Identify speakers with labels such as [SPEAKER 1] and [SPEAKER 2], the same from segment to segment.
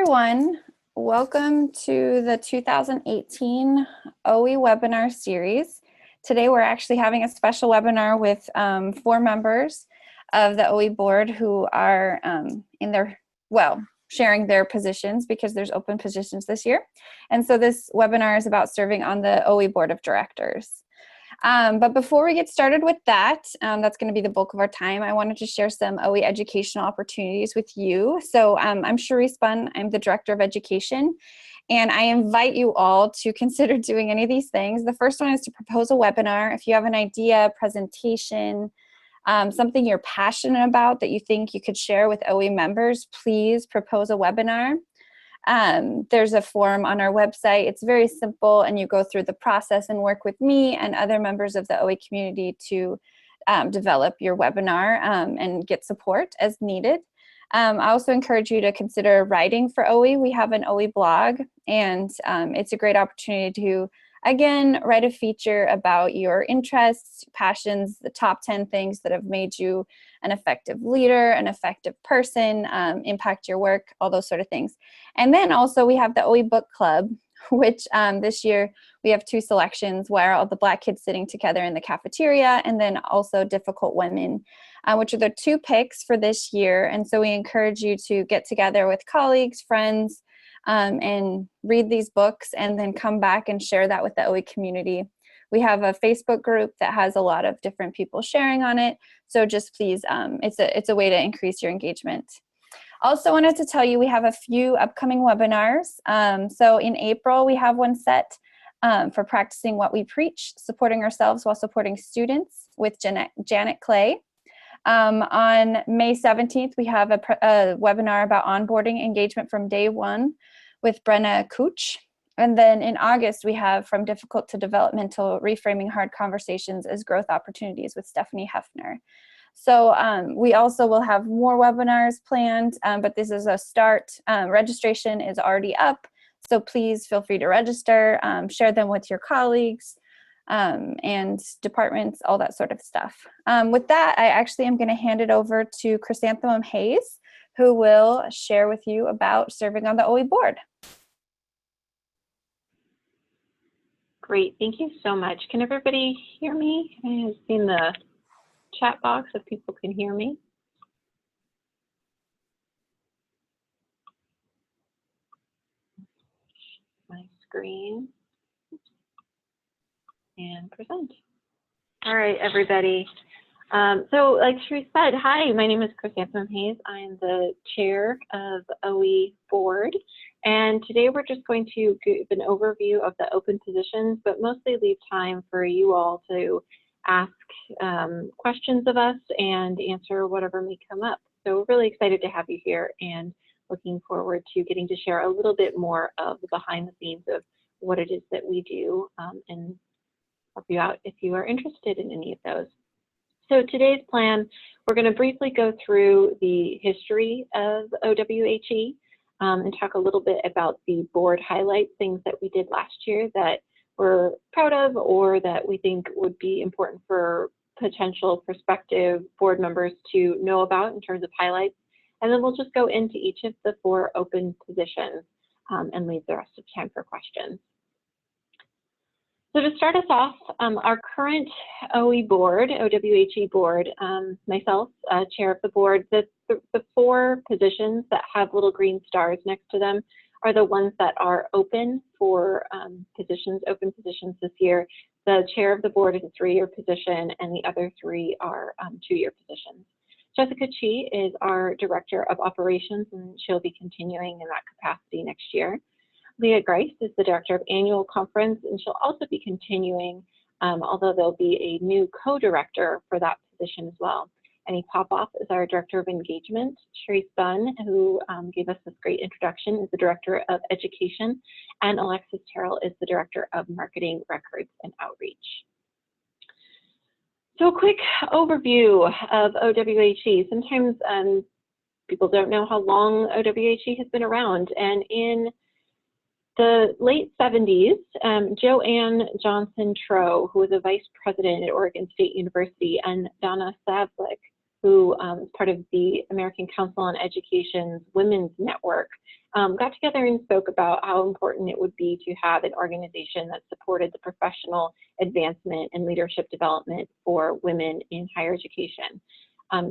[SPEAKER 1] everyone. Welcome to the 2018 OWHE webinar series. Today we're actually having a special webinar with 4 members of the OWHE board who are sharing their positions because there's open positions this year. And so this webinar is about serving on the OWHE Board of Directors. But before we get started with that, that's going to be the bulk of our time. I wanted to share some OWHE educational opportunities with you. So I'm Cherise Bunn. I'm the Director of Education, and I invite you all to consider doing any of these things. The first one is to propose a webinar. If you have an idea, presentation, something you're passionate about that you think you could share with OWHE members, please propose a webinar. There's a form on our website. It's very simple, and you go through the process and work with me and other members of the OWHE community to develop your webinar and get support as needed. I also encourage you to consider writing for OWHE. We have an OWHE blog, and it's a great opportunity to, again, write a feature about your interests, passions, the top 10 things that have made you an effective leader, an effective person, impact your work, all those sort of things. And then also we have the OWHE Book Club, which this year we have 2 selections where all the Black kids sitting together in the cafeteria, and then also Difficult Women, which are the 2 picks for this year. And so we encourage you to get together with colleagues, friends, and read these books and then come back and share that with the OWHE community. We have a Facebook group that has a lot of different people sharing on it. So just please, it's a way to increase your engagement. Also wanted to tell you we have a few upcoming webinars. So in April, we have one set for practicing what we preach, supporting ourselves while supporting students with Janet Clay. On May 17th, we have a webinar about onboarding engagement from day 1 with Brenna Cooch. And then in August, we have From Difficult to Developmental, Reframing Hard Conversations as Growth Opportunities with Stephanie Hefner. So we also will have more webinars planned, but this is a start. Registration is already up, so please feel free to register, share them with your colleagues and departments, all that sort of stuff. With that, I actually am going to hand it over to Chrysanthemum Hayes, who will share with you about serving on the OWHE board.
[SPEAKER 2] Great, thank you so much. Can everybody hear me? I have seen the chat box if people can hear me. My screen and present. All right, everybody. So like Cherise said, hi, my name is Chrysanthemum Hayes. I'm the chair of OWHE board. And today we're just going to give an overview of the open positions, but mostly leave time for you all to ask questions of us and answer whatever may come up. So we're really excited to have you here and looking forward to getting to share a little bit more of the behind the scenes of what it is that we do and help you out if you are interested in any of those. So today's plan, we're going to briefly go through the history of OWHE and talk a little bit about the board highlights, things that we did last year that we're proud of or that we think would be important for potential prospective board members to know about in terms of highlights. And then we'll just go into each of the 4 open positions and leave the rest of time for questions. So to start us off, our current OWHE board, OWHE board, myself, chair of the board, the 4 positions that have little green stars next to them are the ones that are open for open positions this year. The chair of the board is a 3-year position, and the other 3 are 2-year positions. Jessica Chi is our Director of Operations, and she'll be continuing in that capacity next year. Leah Grice is the Director of Annual Conference, and she'll also be continuing, although there'll be a new co-director for that position as well. Annie Popoff is our Director of Engagement. Cherise Bunn, who gave us this great introduction, is the Director of Education, and Alexis Terrell is the Director of Marketing, Records, and Outreach. So a quick overview of OWHE. Sometimes people don't know how long OWHE has been around, and in the late 70s, Joanne Johnson Troe, who was a vice president at Oregon State University, and Donna Savlik, who is part of the American Council on Education's Women's Network, got together and spoke about how important it would be to have an organization that supported the professional advancement and leadership development for women in higher education.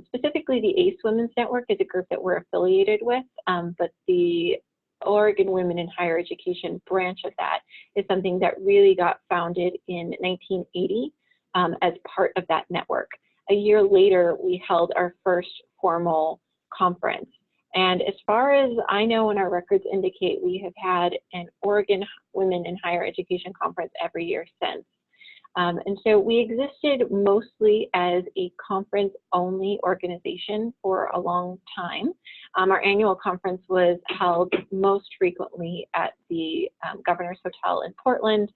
[SPEAKER 2] Specifically, the ACE Women's Network is a group that we're affiliated with, but the Oregon Women in Higher Education branch of that is something that really got founded in 1980 as part of that network. A year later, we held our first formal conference. And as far as I know and our records indicate, we have had an Oregon Women in Higher Education conference every year since. And so we existed mostly as a conference-only organization for a long time. Our annual conference was held most frequently at the Governor's Hotel in Portland.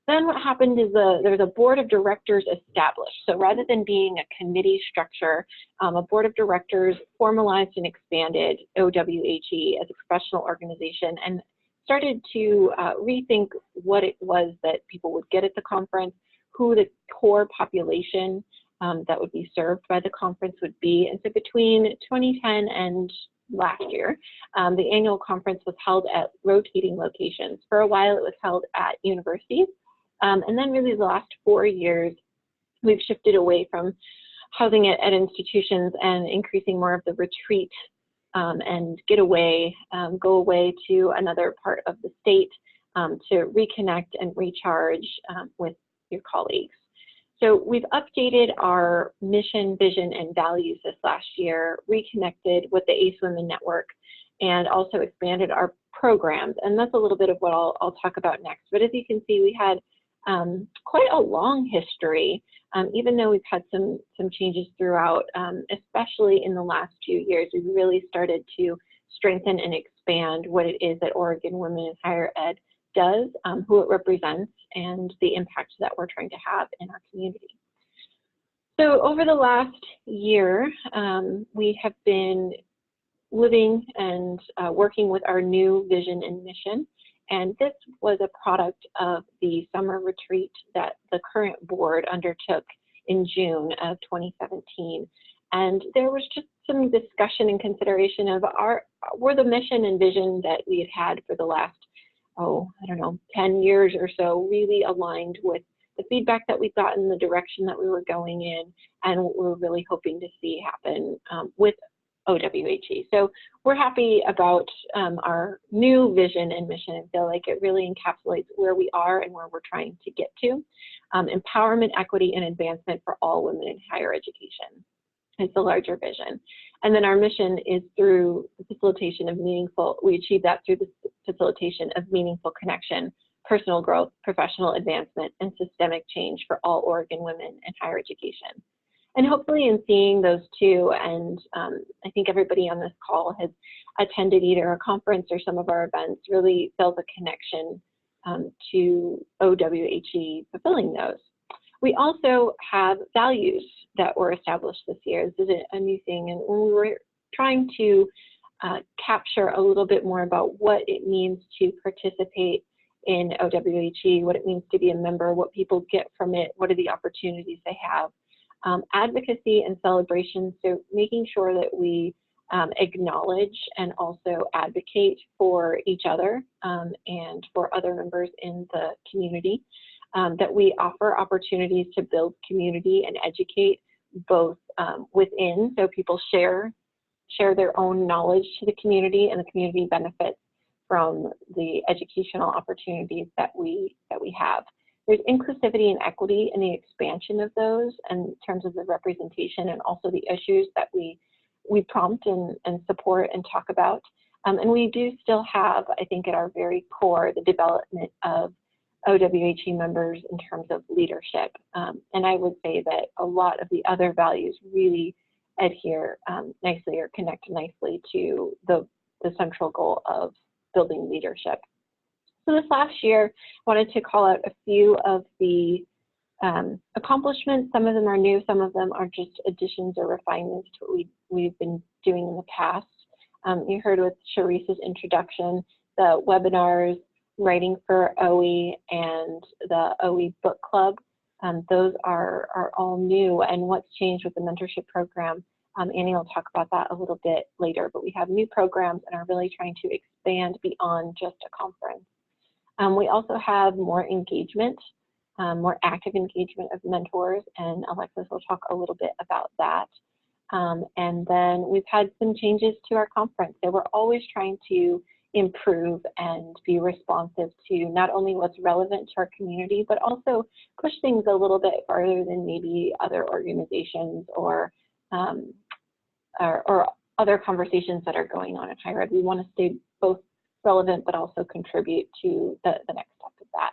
[SPEAKER 2] Then what happened is there was a board of directors established. So rather than being a committee structure, a board of directors formalized and expanded OWHE as a professional organization and started to rethink what it was that people would get at the conference, who the core population that would be served by the conference would be. And so between 2010 and last year, the annual conference was held at rotating locations. For a while, it was held at universities. And then really the last 4 years, we've shifted away from housing it at institutions and increasing more of the retreat and go away to another part of the state to reconnect and recharge with your colleagues. So we've updated our mission, vision, and values this last year, reconnected with the ACE Women Network, and also expanded our programs. And that's a little bit of what I'll talk about next. But as you can see, we had quite a long history, even though we've had some changes throughout, especially in the last few years. We've really started to strengthen and expand what it is that Oregon Women in Higher Ed does, who it represents, and the impact that we're trying to have in our community. So over the last year, we have been living and working with our new vision and mission. And this was a product of the summer retreat that the current board undertook in June of 2017. And there was just some discussion and consideration of were the mission and vision that we had for the last, 10 years or so really aligned with the feedback that we've gotten, the direction that we were going in, and what we're really hoping to see happen with OWHE. So we're happy about our new vision and mission and feel like it really encapsulates where we are and where we're trying to get to. Empowerment, equity, and advancement for all women in higher education. It's a larger vision. And then our mission is through the facilitation of we achieve that through the facilitation of meaningful connection, personal growth, professional advancement, and systemic change for all Oregon women in higher education. And hopefully in seeing those two, and I think everybody on this call has attended either a conference or some of our events, really feels a connection to OWHE fulfilling those. We also have values that were established this year. This is a new thing, and when we were trying to capture a little bit more about what it means to participate in OWHE, what it means to be a member, what people get from it, what are the opportunities they have. Advocacy and celebration, so making sure that we acknowledge and also advocate for each other and for other members in the community, that we offer opportunities to build community and educate both within, so people share their own knowledge to the community, and the community benefits from the educational opportunities that we have. There's inclusivity and equity in the expansion of those in terms of the representation and also the issues that we prompt and support and talk about. And we do still have, I think, at our very core, the development of OWHE members in terms of leadership. And I would say that a lot of the other values really adhere nicely or connect nicely to the central goal of building leadership. So this last year, I wanted to call out a few of the accomplishments. Some of them are new, some of them are just additions or refinements to what we've been doing in the past. You heard with Sharice's introduction, the webinars, Writing for OWHE, and the OWHE Book Club. Those are all new, and what's changed with the mentorship program Annie will talk about that a little bit later, but we have new programs and are really trying to expand beyond just a conference. We also have more engagement, more active engagement of mentors, and Alexis will talk a little bit about that. And then we've had some changes to our conference. So we're always trying to improve and be responsive to not only what's relevant to our community, but also push things a little bit farther than maybe other organizations or other conversations that are going on in higher ed. We want to stay both relevant, but also contribute to the next step of that.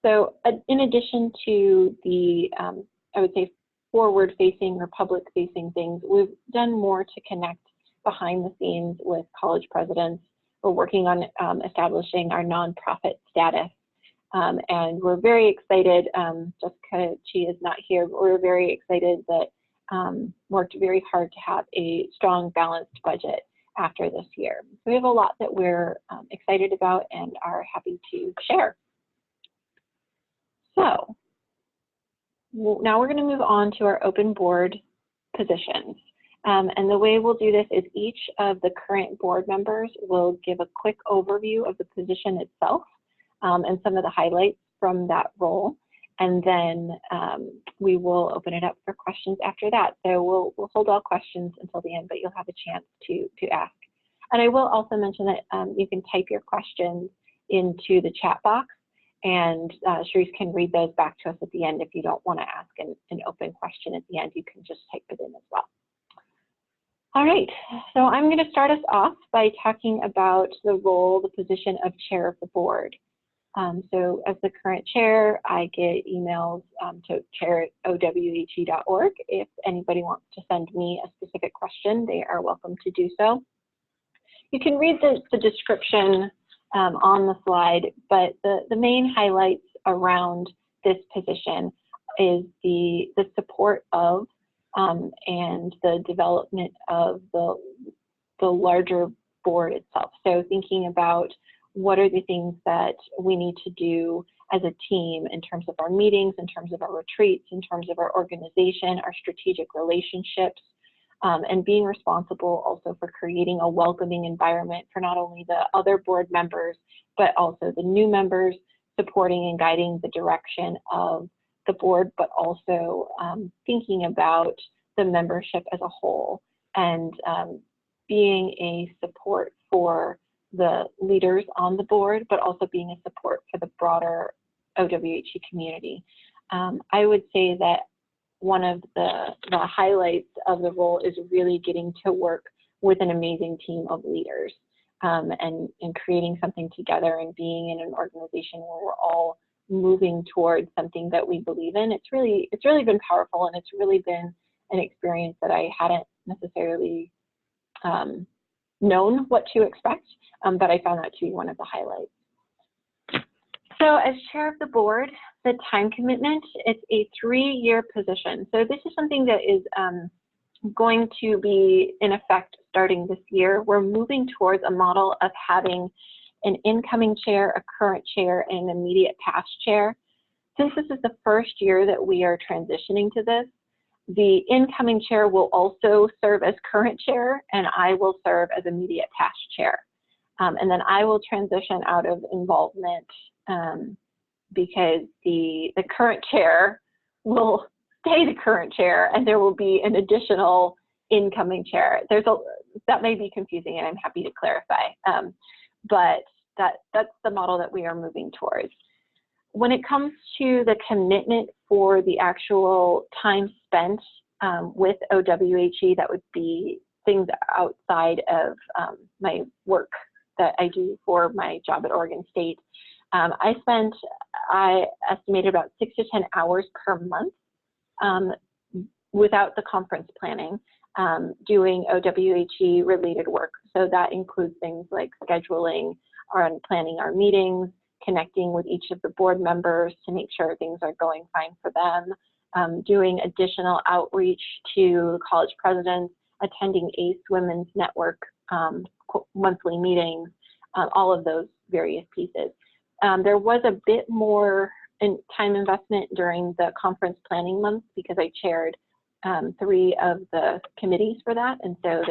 [SPEAKER 2] So in addition to the, I would say, forward-facing or public-facing things, we've done more to connect behind the scenes with college presidents. We're working on establishing our nonprofit status. And we're very excited, Jessica, she is not here, but we're very excited that worked very hard to have a strong, balanced budget after this year. So we have a lot that we're excited about and are happy to share. So now we're going to move on to our open board positions. And the way we'll do this is each of the current board members will give a quick overview of the position itself and some of the highlights from that role. And then we will open it up for questions after that. So we'll hold all questions until the end, but you'll have a chance to ask. And I will also mention that you can type your questions into the chat box, and Sharice can read those back to us at the end. If you don't want to ask an open question at the end, you can just type it in as well. All right, so I'm going to start us off by talking about the role, the position of chair of the board. So as the current chair, I get emails to chair@owhe.org. If anybody wants to send me a specific question, they are welcome to do so. You can read the description on the slide, but the main highlights around this position is the support of and the development of the larger board itself. So thinking about what are the things that we need to do as a team in terms of our meetings, in terms of our retreats, in terms of our organization, our strategic relationships, and being responsible also for creating a welcoming environment for not only the other board members, but also the new members, supporting and guiding the direction of the board, but also thinking about the membership as a whole and being a support for the leaders on the board, but also being a support for the broader OWHE community. I would say that one of the highlights of the role is really getting to work with an amazing team of leaders and creating something together and being in an organization where we're all moving towards something that we believe in. It's really been powerful, and it's really been an experience that I hadn't necessarily known what to expect, but I found that to be one of the highlights. So as chair of the board, the time commitment, it's a 3-year position. So this is something that is going to be in effect starting this year. We're moving towards a model of having an incoming chair, a current chair, and an immediate past chair. Since this is the first year that we are transitioning to this, the incoming chair will also serve as current chair, and I will serve as immediate past chair. And then I will transition out of involvement because the current chair will stay the current chair, and there will be an additional incoming chair. That may be confusing, and I'm happy to clarify. But that's the model that we are moving towards. When it comes to the commitment for the actual time spent with OWHE, that would be things outside of my work that I do for my job at Oregon State. I estimated about 6 to 10 hours per month without the conference planning, doing OWHE related work. So that includes things like scheduling and planning our meetings, connecting with each of the board members to make sure things are going fine for them, doing additional outreach to college presidents, attending ACE Women's Network monthly meetings, all of those various pieces. There was a bit more time investment during the conference planning month because I chaired 3 of the committees for that, and so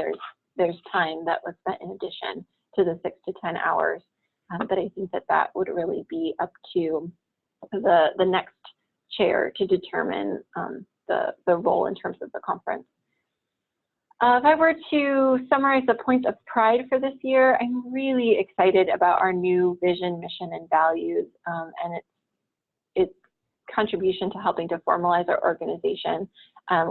[SPEAKER 2] there's time that was spent in addition to the 6 to 10 hours. But I think that would really be up to the next chair to determine the role in terms of the conference. If I were to summarize the points of pride for this year, I'm really excited about our new vision, mission, and values, and its contribution to helping to formalize our organization.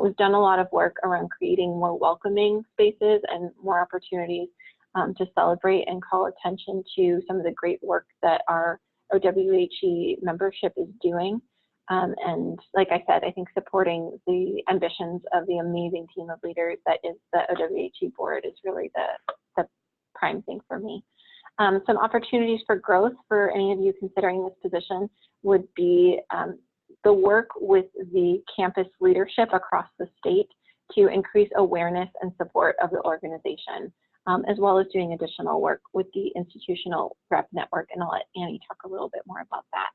[SPEAKER 2] We've done a lot of work around creating more welcoming spaces and more opportunities to celebrate and call attention to some of the great work that our OWHE membership is doing. And like I said, I think supporting the ambitions of the amazing team of leaders that is the OWHE board is really the prime thing for me. Some opportunities for growth for any of you considering this position would be the work with the campus leadership across the state to increase awareness and support of the organization, as well as doing additional work with the institutional rep network. And I'll let Annie talk a little bit more about that.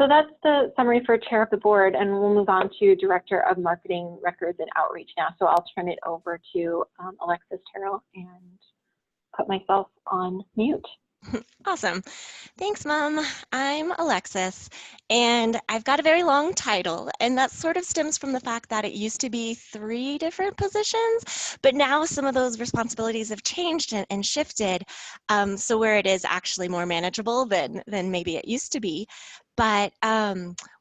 [SPEAKER 2] So that's the summary for Chair of the Board, and we'll move on to Director of Marketing, Records, and Outreach now. So I'll turn it over to Alexis Terrell and put myself on mute.
[SPEAKER 3] Awesome. Thanks, Mom. I'm Alexis, and I've got a very long title, and that sort of stems from the fact that it used to be 3 different positions, but now some of those responsibilities have changed and shifted, so where it is actually more manageable than maybe it used to be. But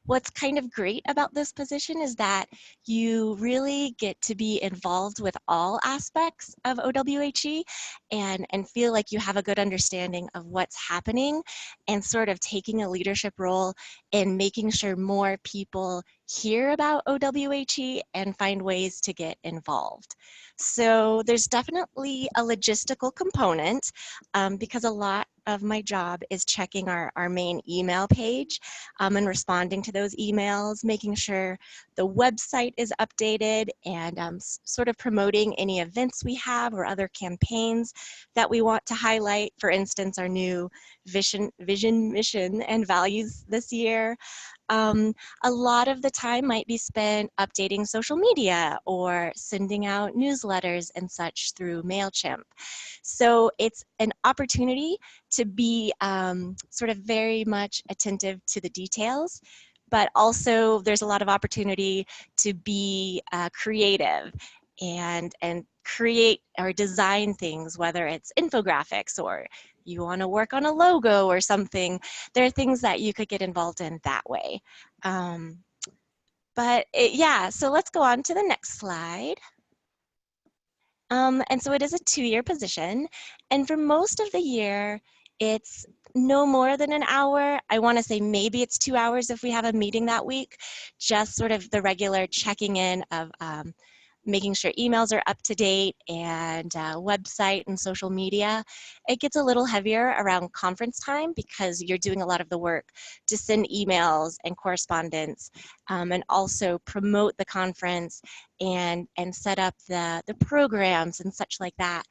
[SPEAKER 3] what's kind of great about this position is that you really get to be involved with all aspects of OWHE and feel like you have a good understanding of what's happening and sort of taking a leadership role in making sure more people hear about OWHE and find ways to get involved. So there's definitely a logistical component because a lot of my job is checking our main email page and responding to those emails, making sure the website is updated and sort of promoting any events we have or other campaigns that we want to highlight. For instance, our new vision, mission, and values this year. A lot of the time might be spent updating social media or sending out newsletters and such through MailChimp. So it's an opportunity to be sort of very much attentive to the details, but also there's a lot of opportunity to be creative and create or design things, whether it's infographics or you want to work on a logo or something. There are things that you could get involved in that way. Yeah, so let's go on to the next slide. And so it is a 2-year position, and for most of the year, it's no more than an hour. I want to say maybe it's 2 hours if we have a meeting that week, just sort of the regular checking in of making sure emails are up to date and website and social media. It gets a little heavier around conference time because you're doing a lot of the work to send emails and correspondence and also promote the conference and set up the programs and such like that.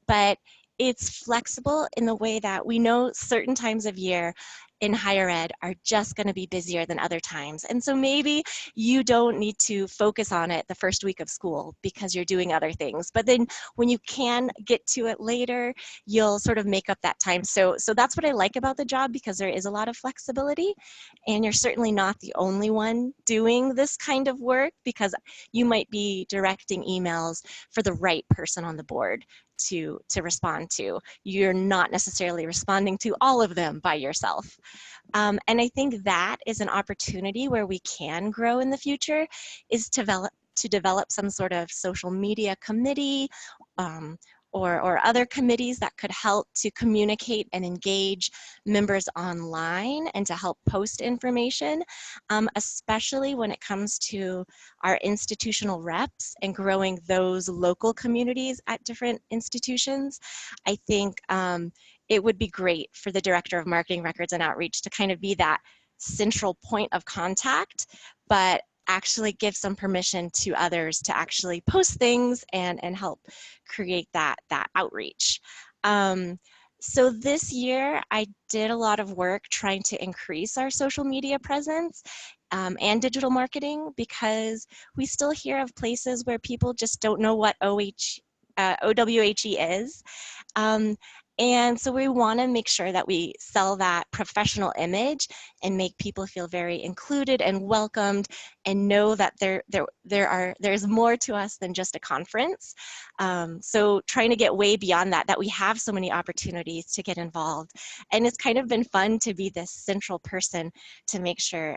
[SPEAKER 3] But it's flexible in the way that we know certain times of year in higher ed are just going to be busier than other times. And so maybe you don't need to focus on it the first week of school because you're doing other things. But then when you can get to it later, you'll sort of make up that time. So that's what I like about the job, because there is a lot of flexibility, and you're certainly not the only one doing this kind of work, because you might be directing emails for the right person on the board to respond to. You're not necessarily responding to all of them by yourself. And I think that is an opportunity where we can grow in the future, is to develop some sort of social media committee or other committees that could help to communicate and engage members online and to help post information, especially when it comes to our institutional reps and growing those local communities at different institutions. I think it would be great for the Director of Marketing, Records, and Outreach to kind of be that central point of contact, but actually give some permission to others to actually post things and help create that outreach. So this year I did a lot of work trying to increase our social media presence, and digital marketing, because we still hear of places where people just don't know what OWHE is. And so we want to make sure that we sell that professional image and make people feel very included and welcomed, and know that there's more to us than just a conference. So trying to get way beyond that we have so many opportunities to get involved. And it's kind of been fun to be this central person to make sure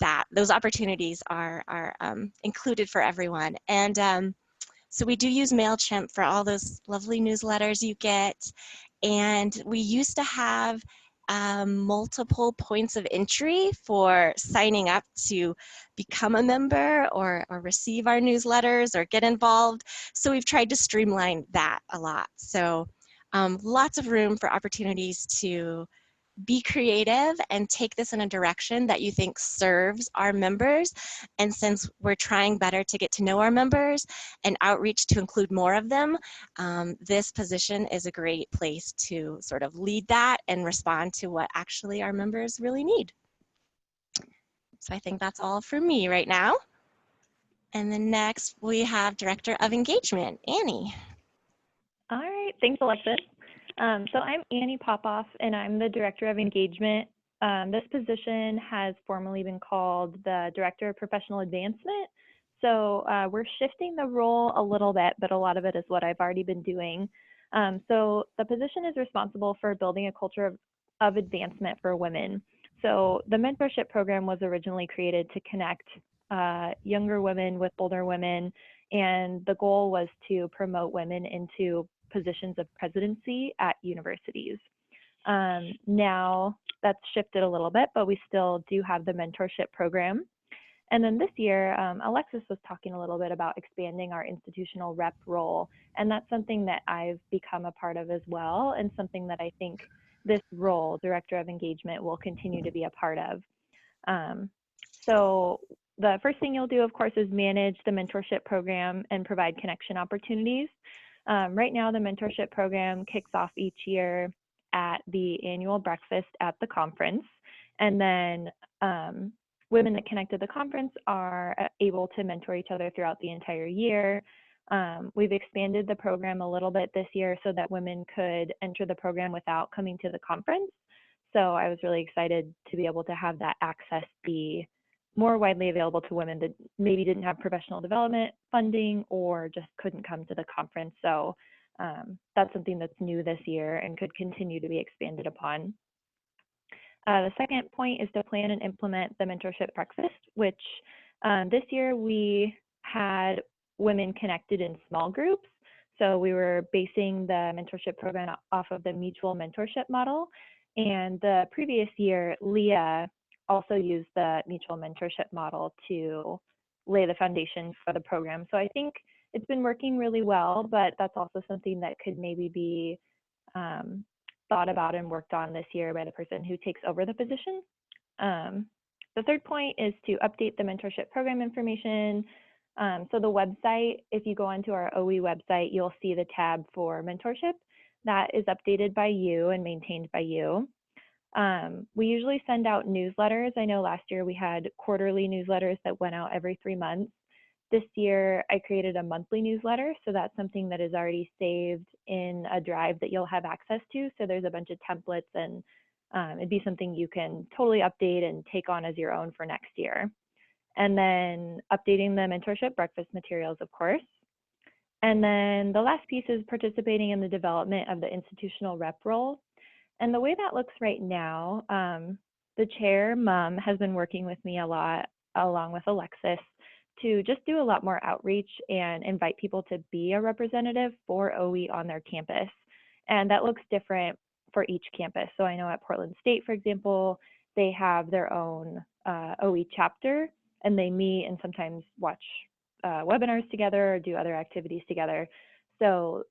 [SPEAKER 3] that those opportunities are included for everyone. And so we do use MailChimp for all those lovely newsletters you get. And we used to have multiple points of entry for signing up to become a member or receive our newsletters or get involved. So we've tried to streamline that a lot. So lots of room for opportunities to be creative and take this in a direction that you think serves our members. And since we're trying better to get to know our members and outreach to include more of them, this position is a great place to sort of lead that and respond to what actually our members really need. So I think that's all for me right now. And then next we have Director of Engagement, Annie.
[SPEAKER 4] All right, thanks, Alexis. So I'm Annie Popoff, and I'm the Director of Engagement. This position has formerly been called the Director of Professional Advancement. So we're shifting the role a little bit, but a lot of it is what I've already been doing. So the position is responsible for building a culture of advancement for women. So the mentorship program was originally created to connect younger women with older women, and the goal was to promote women into positions of presidency at universities. Now that's shifted a little bit, but we still do have the mentorship program. And then this year, Alexis was talking a little bit about expanding our institutional rep role, and that's something that I've become a part of as well, and something that I think this role, Director of Engagement, will continue to be a part of. So the first thing you'll do, of course, is manage the mentorship program and provide connection opportunities. Right now, the mentorship program kicks off each year at the annual breakfast at the conference. And then women that connect to the conference are able to mentor each other throughout the entire year. We've expanded the program a little bit this year so that women could enter the program without coming to the conference. So I was really excited to be able to have that access be more widely available to women that maybe didn't have professional development funding or just couldn't come to the conference. So that's something that's new this year and could continue to be expanded upon. The second point is to plan and implement the mentorship breakfast, which this year we had women connected in small groups. So we were basing the mentorship program off of the mutual mentorship model. And the previous year, Leah also used the mutual mentorship model to lay the foundation for the program. So I think it's been working really well, but that's also something that could maybe be thought about and worked on this year by the person who takes over the position. The third point is to update the mentorship program information. So the website, if you go onto our OWHE website, you'll see the tab for mentorship that is updated by you and maintained by you. We usually send out newsletters. I know last year we had quarterly newsletters that went out every 3 months. This year I created a monthly newsletter, so that's something that is already saved in a drive that you'll have access to. So there's a bunch of templates, and it'd be something you can totally update and take on as your own for next year. And then updating the mentorship breakfast materials, of course. And then the last piece is participating in the development of the institutional rep role. And the way that looks right now, the chair, Mum, has been working with me a lot, along with Alexis, to just do a lot more outreach and invite people to be a representative for OWHE on their campus. And that looks different for each campus. So I know at Portland State, for example, they have their own OWHE chapter, and they meet and sometimes watch webinars together or do other activities together. So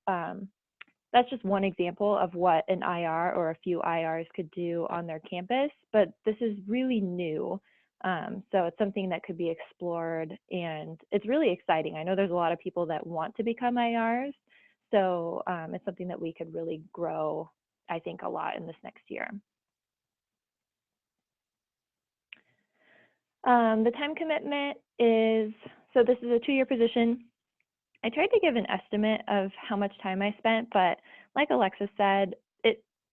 [SPEAKER 4] that's just one example of what an IR or a few IRs could do on their campus, but this is really new. So it's something that could be explored, and it's really exciting. I know there's a lot of people that want to become IRs, so it's something that we could really grow, I think, a lot in this next year. The time commitment is, so this is a 2-year position. I tried to give an estimate of how much time I spent, but like Alexis said,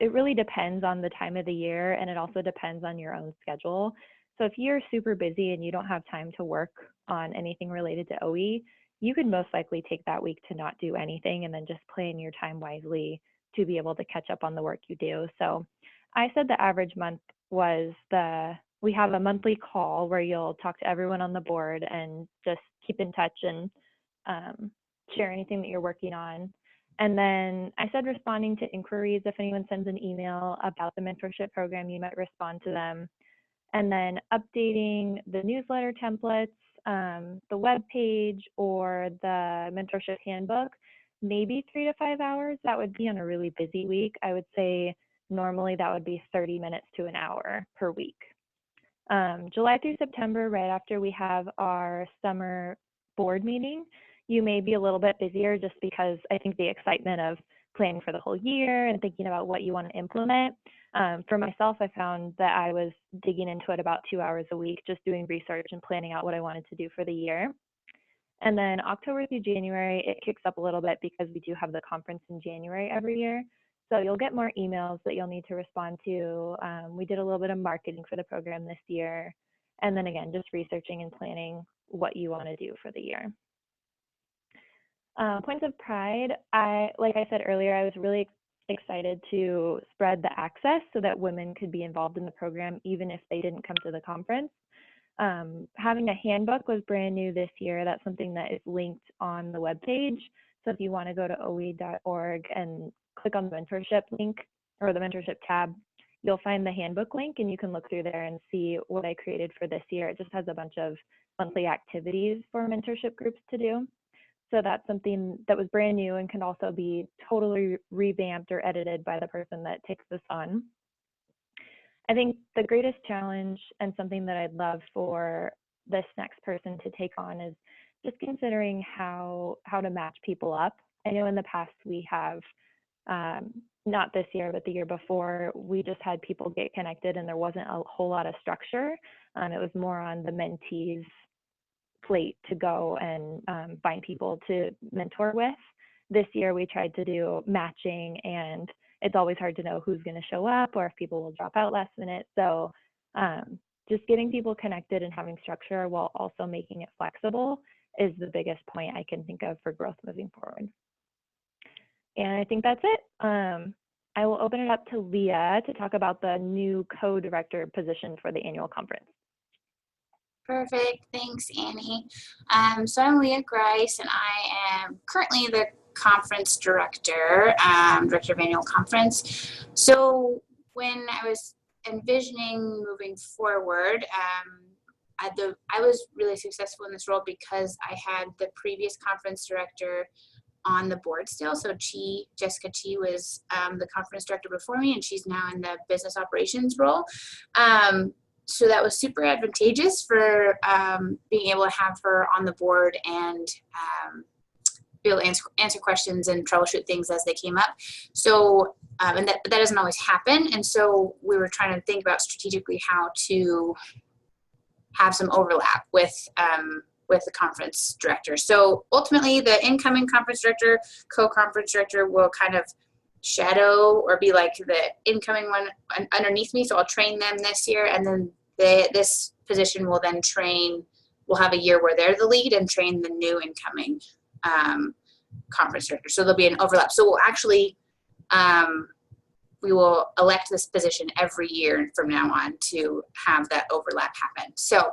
[SPEAKER 4] it really depends on the time of the year, and it also depends on your own schedule. So if you're super busy and you don't have time to work on anything related to OWHE, you could most likely take that week to not do anything and then just plan your time wisely to be able to catch up on the work you do. So I said the average month was we have a monthly call where you'll talk to everyone on the board and just keep in touch and share anything that you're working on. And then I said responding to inquiries. If anyone sends an email about the mentorship program, you might respond to them. And then updating the newsletter templates, the web page, or the mentorship handbook, maybe 3 to 5 hours. That would be on a really busy week. I would say normally that would be 30 minutes to an hour per week. July through September, right after we have our summer board meeting, you may be a little bit busier just because I think the excitement of planning for the whole year and thinking about what you want to implement. For myself, I found that I was digging into it about 2 hours a week, just doing research and planning out what I wanted to do for the year. And then October through January, it kicks up a little bit because we do have the conference in January every year. So you'll get more emails that you'll need to respond to. We did a little bit of marketing for the program this year. And then again, just researching and planning what you want to do for the year. Points of pride, like I said earlier, I was really excited to spread the access so that women could be involved in the program even if they didn't come to the conference. Having a handbook was brand new this year. That's something that is linked on the webpage. So if you want to go to OWHE.org and click on the mentorship link or the mentorship tab, you'll find the handbook link and you can look through there and see what I created for this year. It just has a bunch of monthly activities for mentorship groups to do. So that's something that was brand new and can also be totally revamped or edited by the person that takes this on. I think the greatest challenge and something that I'd love for this next person to take on is just considering how to match people up. I know in the past we have, not this year, but the year before, we just had people get connected and there wasn't a whole lot of structure. It was more on the mentees' plate to go and find people to mentor with. This year we tried to do matching, and it's always hard to know who's going to show up or if people will drop out last minute. So just getting people connected and having structure while also making it flexible is the biggest point I can think of for growth moving forward. And I think that's it. I will open it up to Leah to talk about the new co-director position for the annual conference.
[SPEAKER 5] Perfect. Thanks, Annie. So I'm Leah Grice, and I am currently the conference director, director of annual conference. So when I was envisioning moving forward, I was really successful in this role because I had the previous conference director on the board still. So Jessica Chi was the conference director before me, and she's now in the business operations role. So that was super advantageous for being able to have her on the board and be able to answer questions and troubleshoot things as they came up. So, and that doesn't always happen. And so we were trying to think about strategically how to have some overlap with the conference director. So ultimately, the incoming conference director, co-conference director will kind of shadow or be like the incoming one underneath me. So I'll train them this year, and then this position will then train, we'll have a year where they're the lead and train the new incoming conference director. So there'll be an overlap. So we'll actually, we will elect this position every year from now on to have that overlap happen. So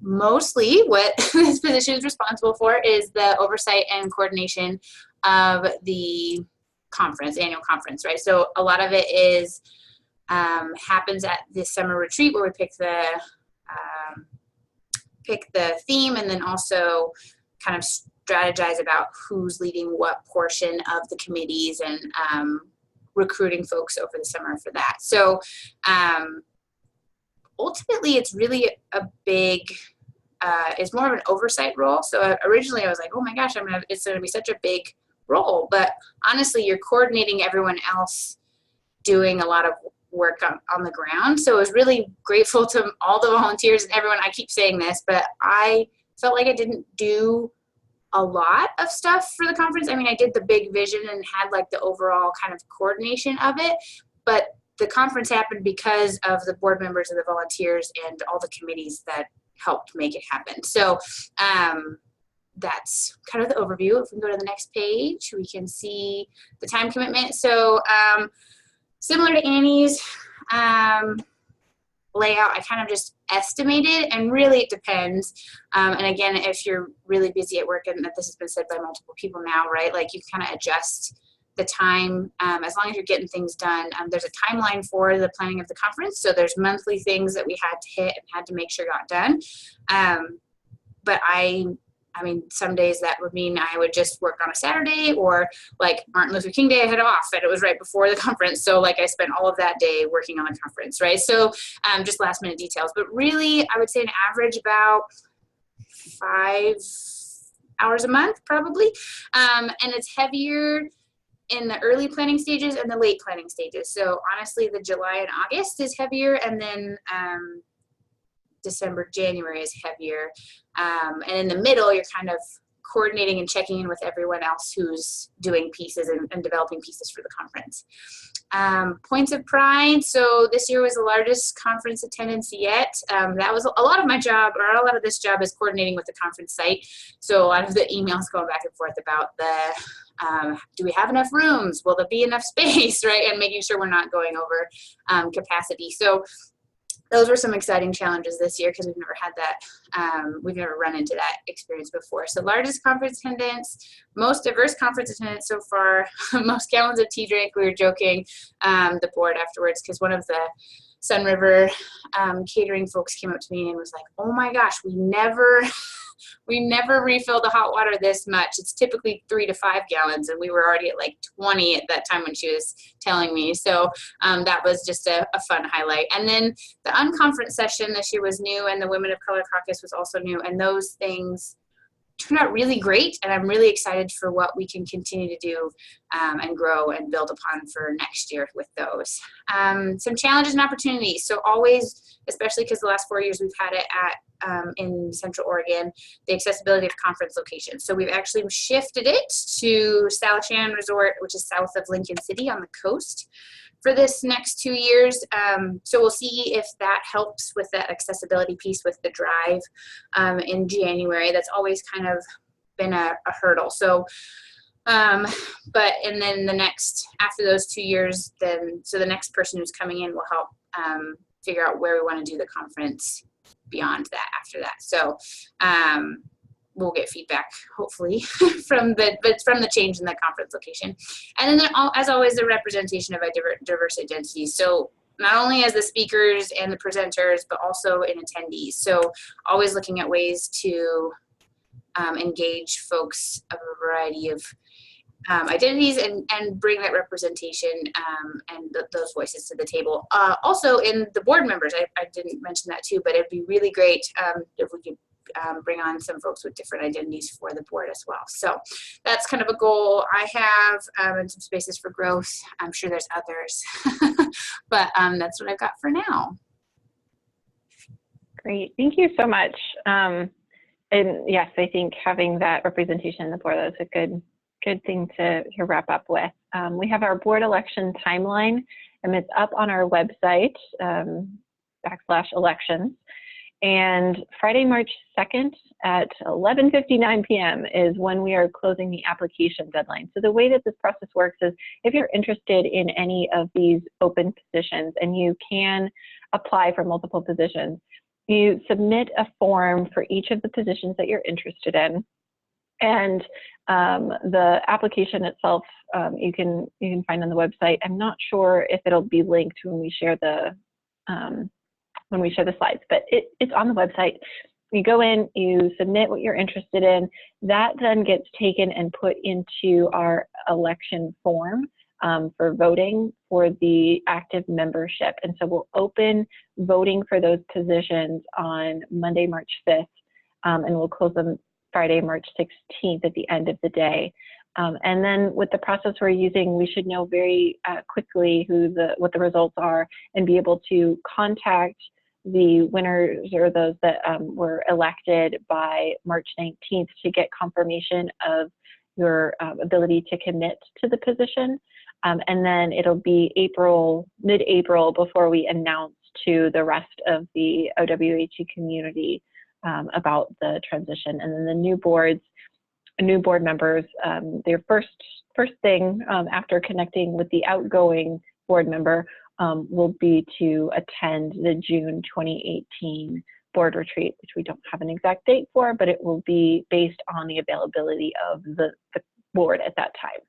[SPEAKER 5] mostly what this position is responsible for is the oversight and coordination of the conference, annual conference, right? So a lot of it is happens at this summer retreat where we pick the theme, and then also kind of strategize about who's leading what portion of the committees and recruiting folks over the summer for that. So ultimately, it's really a big, it's more of an oversight role. So originally I was like, oh my gosh, it's going to be such a big role. But honestly, you're coordinating everyone else doing a lot of work on the ground. So I was really grateful to all the volunteers and everyone. I keep saying this, but I felt like I didn't do a lot of stuff for the conference. I mean, I did the big vision and had like the overall kind of coordination of it, but the conference happened because of the board members and the volunteers and all the committees that helped make it happen. So that's kind of the overview. If we can go to the next page, we can see the time commitment. So similar to Annie's layout, I kind of just estimated, and really it depends. And again, if you're really busy at work, and this has been said by multiple people now, right? Like you kind of adjust the time as long as you're getting things done. There's a timeline for the planning of the conference. So there's monthly things that we had to hit and had to make sure got done. But I mean, some days that would mean I would just work on a Saturday, or like Martin Luther King Day I had off and it was right before the conference. So like I spent all of that day working on the conference, right? So just last minute details, but really I would say an average about 5 hours a month probably. And it's heavier in the early planning stages and the late planning stages. So honestly, the July and August is heavier, and then December, January is heavier. And in the middle, you're kind of coordinating and checking in with everyone else who's doing pieces and developing pieces for the conference. Points of pride. So this year was the largest conference attendance yet. That was a lot of my job, or a lot of this job is coordinating with the conference site. So a lot of the emails going back and forth about do we have enough rooms? Will there be enough space, right? And making sure we're not going over capacity. So those were some exciting challenges this year because we've never had that, we've never run into that experience before. So largest conference attendance, most diverse conference attendance so far, most gallons of tea drank. We were joking, the board afterwards, because one of the Sun River catering folks came up to me and was like, oh my gosh, we never refill the hot water this much. It's typically 3 to 5 gallons, and we were already at like 20 at that time when she was telling me. So that was just a fun highlight. And then the unconference session this year was new, and the Women of Color Caucus was also new, and those things turned out really great, and I'm really excited for what we can continue to do and grow and build upon for next year with those. Some challenges and opportunities. So always, especially because the last 4 years we've had it at in Central Oregon, the accessibility of conference locations. So we've actually shifted it to South Shannon Resort, which is south of Lincoln City on the coast, for this next 2 years. So we'll see if that helps with that accessibility piece with the drive in January. That's always kind of been a hurdle. So, and then after those 2 years, so the next person who's coming in will help figure out where we want to do the conference beyond that after that. So we'll get feedback hopefully from the change in the conference location. And then as always, the representation of diverse identities. So not only as the speakers and the presenters, but also in attendees. So always looking at ways to engage folks of a variety of identities and bring that representation and those voices to the table. Also in the board members, I didn't mention that too, but it'd be really great if we could bring on some folks with different identities for the board as well. So that's kind of a goal I have, and some spaces for growth. I'm sure there's others, but that's what I've got for now.
[SPEAKER 4] Great, thank you so much. And yes, I think having that representation in the board, that's a good thing to wrap up with. We have our board election timeline, and it's up on our website, /elections. And Friday, March 2nd at 11:59 p.m. is when we are closing the application deadline. So the way that this process works is if you're interested in any of these open positions, and you can apply for multiple positions, you submit a form for each of the positions that you're interested in. And the application itself, you can find on the website. I'm not sure if it'll be linked when we share the slides, but it's on the website. You go in, you submit what you're interested in. That then gets taken and put into our election form for voting for the active membership. And so we'll open voting for those positions on Monday, March 5th, and we'll close them Friday, March 16th at the end of the day.
[SPEAKER 2] And then with the process we're using, we should know very quickly what the results are and be able to contact the winners or those that were elected by March 19th to get confirmation of your ability to commit to the position. And then it'll be mid-April before we announce to the rest of the OWHE community about the transition. And then the new board members, their first thing after connecting with the outgoing board member will be to attend the June 2018 board retreat, which we don't have an exact date for, but it will be based on the availability of the board at that time.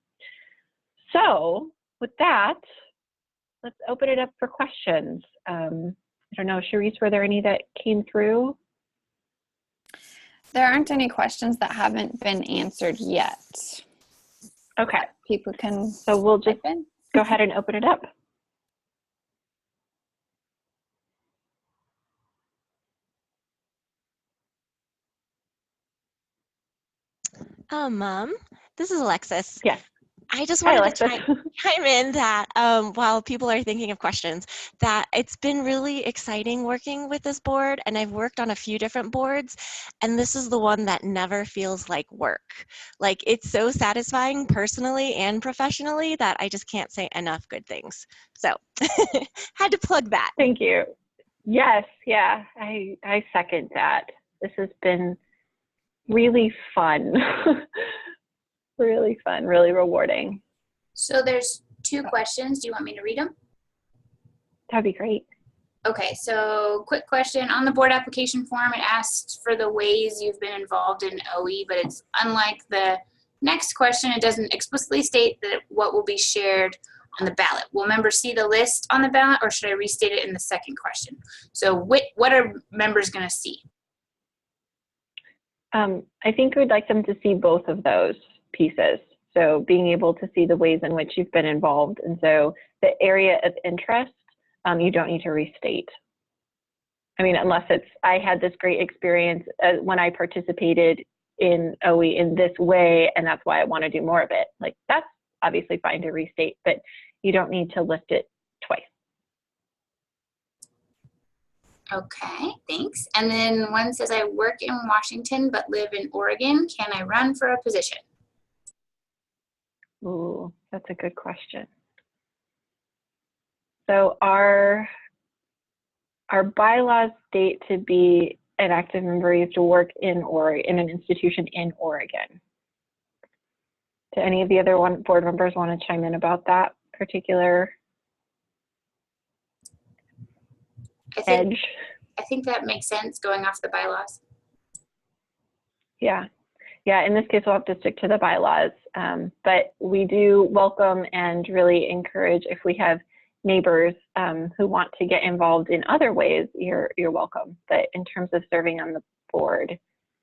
[SPEAKER 2] So with that, let's open it up for questions. I don't know, Charisse, were there any that came through?
[SPEAKER 1] There aren't any questions that haven't been answered yet.
[SPEAKER 2] Okay.
[SPEAKER 1] People can.
[SPEAKER 2] So we'll just
[SPEAKER 1] type in.
[SPEAKER 2] go ahead and open it up.
[SPEAKER 3] Mom, this is Alexis.
[SPEAKER 2] Yes.
[SPEAKER 3] I just
[SPEAKER 2] Hi,
[SPEAKER 3] wanted to
[SPEAKER 2] Alexis.
[SPEAKER 3] chime in that while people are thinking of questions, that it's been really exciting working with this board, and I've worked on a few different boards, and this is the one that never feels like work. Like, it's so satisfying personally and professionally that I just can't say enough good things. So had to plug that.
[SPEAKER 2] Thank you. Yes, yeah, I second that. This has been really fun. Really fun, really rewarding.
[SPEAKER 5] So there's 2 questions. Do you want me to read them?
[SPEAKER 2] That'd be great.
[SPEAKER 5] Okay, so quick question. On the board application form, it asks for the ways you've been involved in OWHE, but it's unlike the next question. It doesn't explicitly state that what will be shared on the ballot. Will members see the list on the ballot, or should I restate it in the second question? So what are members going to see?
[SPEAKER 2] I think we'd like them to see both of those pieces. So being able to see the ways in which you've been involved. And so the area of interest, you don't need to restate. I mean, unless it's, I had this great experience when I participated in OWHE in this way, and that's why I want to do more of it. Like, that's obviously fine to restate, but you don't need to list it twice.
[SPEAKER 5] Okay, thanks. And then one says, I work in Washington but live in Oregon. Can I run for a position?
[SPEAKER 2] Ooh, that's a good question. So our bylaws state to be an active member, you have to work in an institution in Oregon. Do any of the other board members want to chime in about that particular edge?
[SPEAKER 5] I think that makes sense going off the bylaws.
[SPEAKER 2] Yeah. Yeah, in this case, we'll have to stick to the bylaws, but we do welcome and really encourage, if we have neighbors who want to get involved in other ways, you're welcome. But in terms of serving on the board,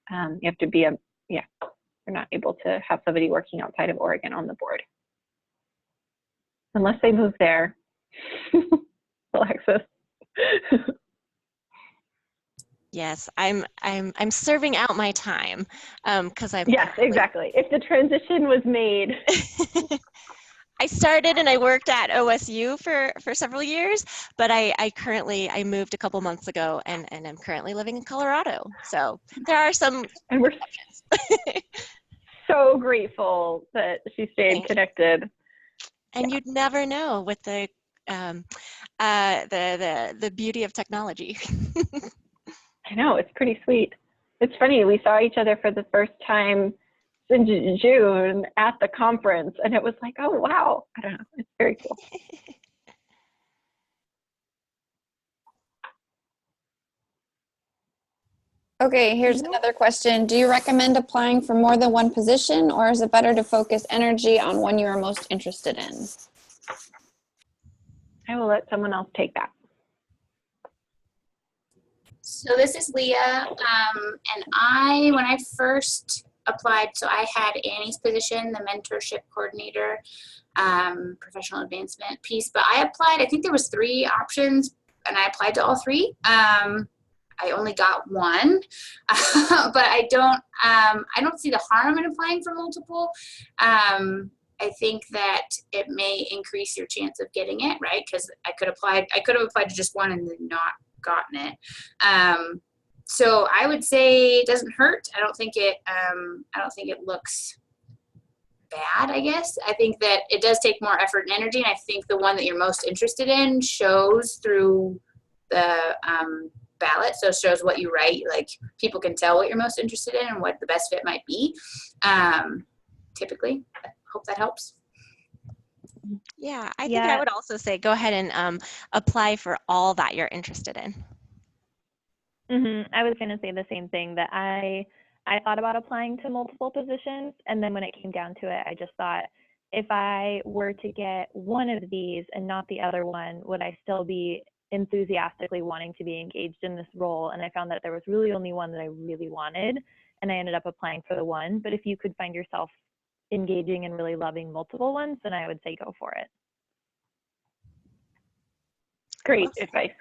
[SPEAKER 2] you have to be you're not able to have somebody working outside of Oregon on the board. Unless they move there, Alexis.
[SPEAKER 3] Yes, I'm serving out my time because I'm.
[SPEAKER 2] Yes, exactly. If the transition was made.
[SPEAKER 3] I started and I worked at OSU for several years, but I moved a couple months ago and I'm currently living in Colorado. So there are some
[SPEAKER 2] and we're
[SPEAKER 3] exceptions.
[SPEAKER 2] So grateful that she stayed connected.
[SPEAKER 3] And you'd never know with the beauty of technology.
[SPEAKER 2] I know, it's pretty sweet. It's funny, we saw each other for the first time in June at the conference, and it was like, oh, wow. I don't know, it's very cool.
[SPEAKER 1] Okay, here's another question. Do you recommend applying for more than one position, or is it better to focus energy on one you are most interested in?
[SPEAKER 2] I will let someone else take that.
[SPEAKER 5] So this is Leah, and when I first applied, so I had Annie's position, the mentorship coordinator, professional advancement piece, but I applied, I think there was 3 options, and I applied to all 3. I only got one, but I don't see the harm in applying for multiple. I think that it may increase your chance of getting it, right? Because I could have applied to just one and then not gotten it. So I would say it doesn't hurt. I don't think it looks bad, I guess. I think that it does take more effort and energy, and I think the one that you're most interested in shows through the ballot. So it shows what you write. Like, people can tell what you're most interested in and what the best fit might be. Typically, I hope that helps.
[SPEAKER 3] Yeah, I think I would also say go ahead and apply for all that you're interested in.
[SPEAKER 4] I was going to say the same thing, that I thought about applying to multiple positions, and then when it came down to it, I just thought, if I were to get one of these and not the other one, would I still be enthusiastically wanting to be engaged in this role? And I found that there was really only one that I really wanted, and I ended up applying for the one. But if you could find yourself engaging and really loving multiple ones, then I would say go for it.
[SPEAKER 2] Great advice.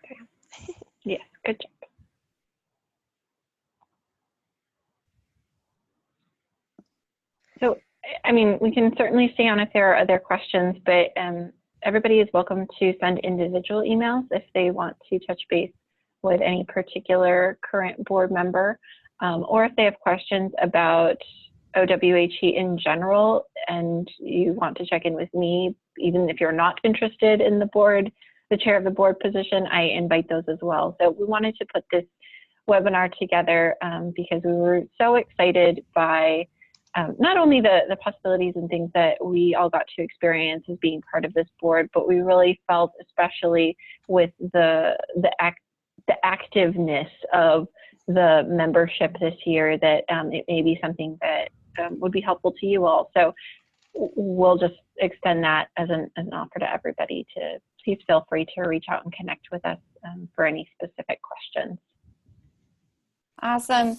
[SPEAKER 2] Yes, good job. So, I mean, we can certainly stay on if there are other questions, but everybody is welcome to send individual emails if they want to touch base with any particular current board member, or if they have questions about OWHE in general and you want to check in with me, even if you're not interested in the chair of the board position, I invite those as well. So we wanted to put this webinar together because we were so excited by not only the possibilities and things that we all got to experience as being part of this board, but we really felt, especially with the activeness of the membership this year, that it may be something that would be helpful to you all. So we'll just extend that as an offer to everybody to please feel free to reach out and connect with us for any specific questions.
[SPEAKER 1] Awesome.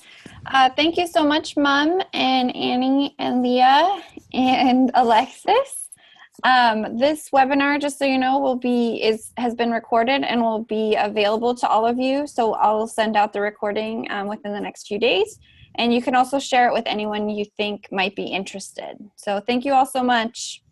[SPEAKER 1] Thank you so much, Mom and Annie and Leah and Alexis. This webinar, just so you know, has been recorded and will be available to all of you. So I'll send out the recording within the next few days. And you can also share it with anyone you think might be interested. So thank you all so much.